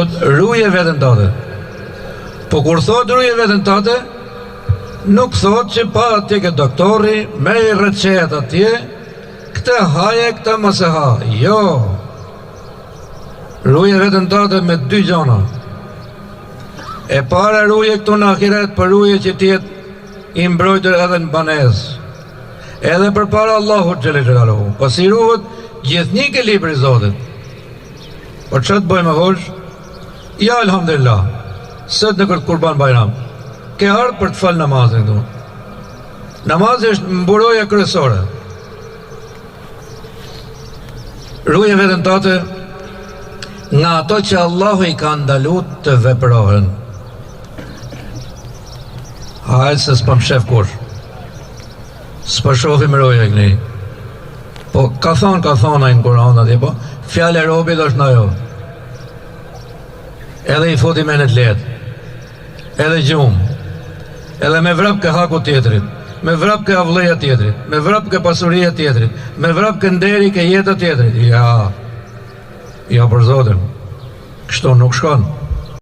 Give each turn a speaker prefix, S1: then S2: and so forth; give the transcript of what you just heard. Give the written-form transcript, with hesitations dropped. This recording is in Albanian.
S1: thot ruje veten tënde. Po kur thot ruje veten tënde, nuk thot që para ti ke doktori, me i recet atje, këte haje, këte mos e ha. Jo. Ruje veten tënde me dy gjona. E para ruje këtu në ahiret, për ruje që tjetë i mbrojtër edhe në banesë. Edhe për para Allahut xhelel xhelaluhu. Pasi ruhet gjithnjë ke libri i Zotit. Por çfarë të bëjmë hosh? Ja elhamdulillah. Sot në Kurban Bayram. Ke ardhur për të fal namazin këtu. Namazi është mburoja kryesore. Ruaj veten tote nga ato që Allahu i ka ndaluar të veprohen. Hajde se s'pam shef kush. S'pa shohim roja e këni. Po ka thonë ai në Kur'an atje, po fjala e robit është në ajo. Edhe i foti me në të letë. Edhe gjumë. Edhe me vrap ke haku tjetrit. Me vrap ke avlleja tjetrit. Me vrap ke pasuria tjetrit. Me vrap ke nderi ke jeta tjetrit. Ja për Zotin. Kështu nuk shkon.